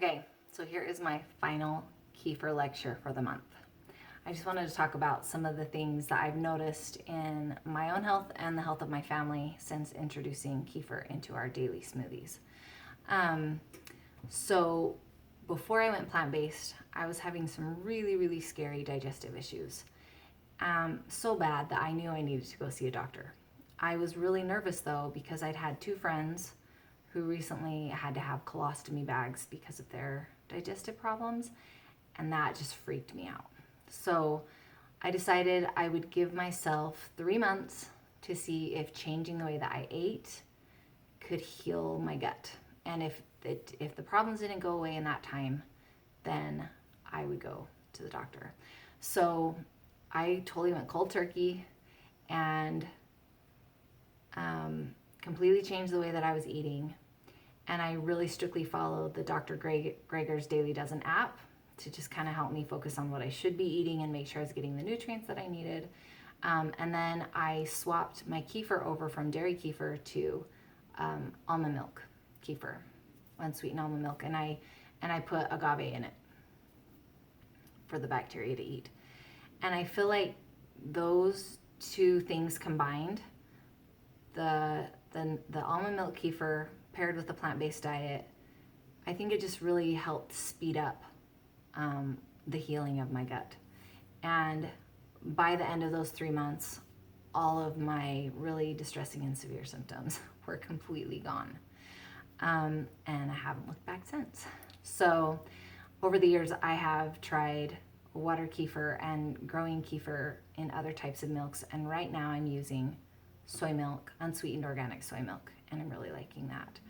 Okay, so here is my final kefir lecture for the month. I just wanted to talk about some of the things that I've noticed in my own health and the health of my family since introducing kefir into our daily smoothies. So before I went plant-based, I was having some really scary digestive issues. So bad that I knew I needed to go see a doctor. I was really nervous though because I'd had two friends who recently had to have colostomy bags because of their digestive problems, and that just freaked me out. So I decided I would give myself 3 months to see if changing the way that I ate could heal my gut. And if the problems didn't go away in that time, then I would go to the doctor. So I totally went cold turkey and completely changed the way that I was eating. And I really strictly followed the Dr. Greger's Daily Dozen app to just kind of help me focus on what I should be eating and make sure I was getting the nutrients that I needed. And then I swapped my kefir over from dairy kefir to almond milk kefir, unsweetened almond milk, and I put agave in it for the bacteria to eat. And I feel like those two things combined, the almond milk kefir paired with the plant-based diet, I think it just really helped speed up the healing of my gut. And by the end of those 3 months, all of my really distressing and severe symptoms were completely gone. And I haven't looked back since. So over the years, I have tried water kefir and growing kefir in other types of milks. And right now I'm using soy milk, unsweetened organic soy milk, and I'm really liking that.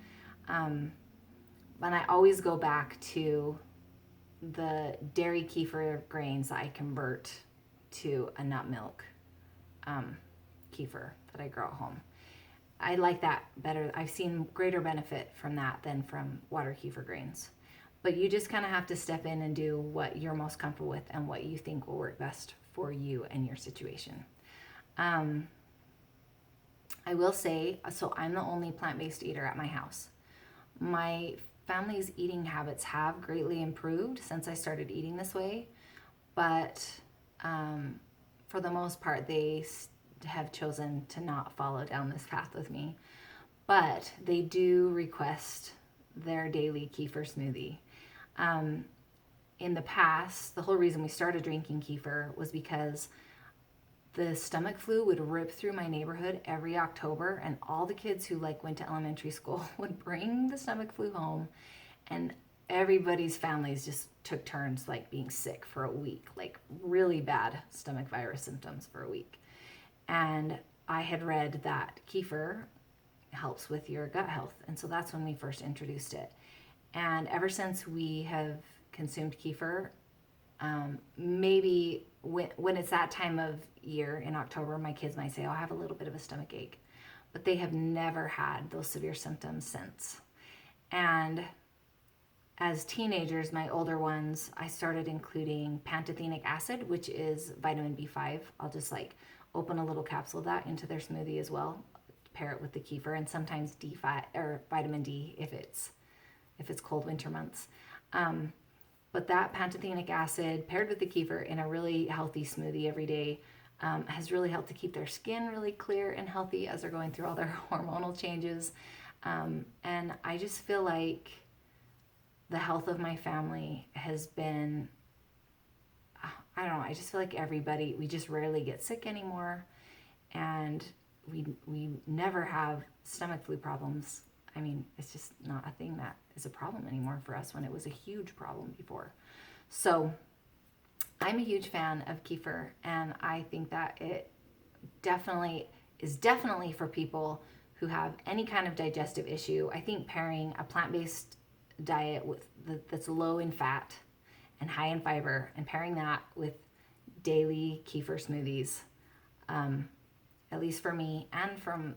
And I always go back to the dairy kefir grains that I convert to a nut milk kefir that I grow at home. I like that better. I've seen greater benefit from that than from water kefir grains. But you just kind of have to step in and do what you're most comfortable with and what you think will work best for you and your situation. I will say, so I'm the only plant-based eater at my house. My family's eating habits have greatly improved since I started eating this way, but for the most part, they have chosen to not follow down this path with me. But they do request their daily kefir smoothie. In the past, the whole reason we started drinking kefir was because the stomach flu would rip through my neighborhood every October, and all the kids who went to elementary school would bring the stomach flu home, and everybody's families just took turns being sick for a week, really bad stomach virus symptoms for a week. And I had read that kefir helps with your gut health, and so that's when we first introduced it. And ever since we have consumed kefir, maybe when it's that time of year in October, my kids might say, oh, I have a little bit of a stomach ache, but they have never had those severe symptoms since. And as teenagers, my older ones, I started including pantothenic acid, which is vitamin B5. I'll just open a little capsule of that into their smoothie as well, pair it with the kefir, and sometimes D5 or vitamin D if it's cold winter months. But that pantothenic acid paired with the kefir in a really healthy smoothie every day has really helped to keep their skin really clear and healthy as they're going through all their hormonal changes. And I just feel like the health of my family has been, I don't know, I just feel like everybody, we just rarely get sick anymore. And we never have stomach flu problems. I mean, it's just not a thing that is a problem anymore for us when it was a huge problem before. So I'm a huge fan of kefir, and I think that it is definitely for people who have any kind of digestive issue. I think pairing a plant-based diet that's low in fat and high in fiber, and pairing that with daily kefir smoothies, at least for me and from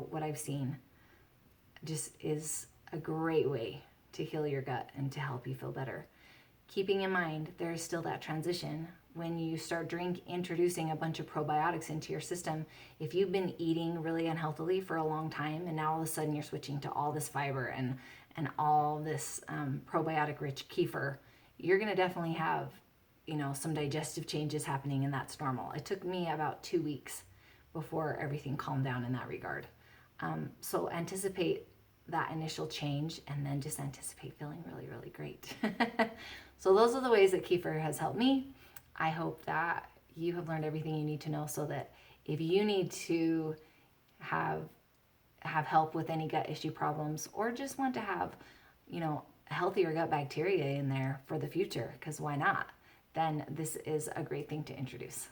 what I've seen, just is a great way to heal your gut and to help you feel better. Keeping in mind, there's still that transition when you start introducing a bunch of probiotics into your system. If you've been eating really unhealthily for a long time and now all of a sudden you're switching to all this fiber and and all this probiotic rich kefir, you're going to definitely have, some digestive changes happening, and that's normal. It took me about 2 weeks before everything calmed down in that regard. So anticipate that initial change, and then just anticipate feeling really, really great. So those are the ways that kefir has helped me. I hope that you have learned everything you need to know, so that if you need to have help with any gut issue problems, or just want to have, healthier gut bacteria in there for the future, because why not? Then this is a great thing to introduce.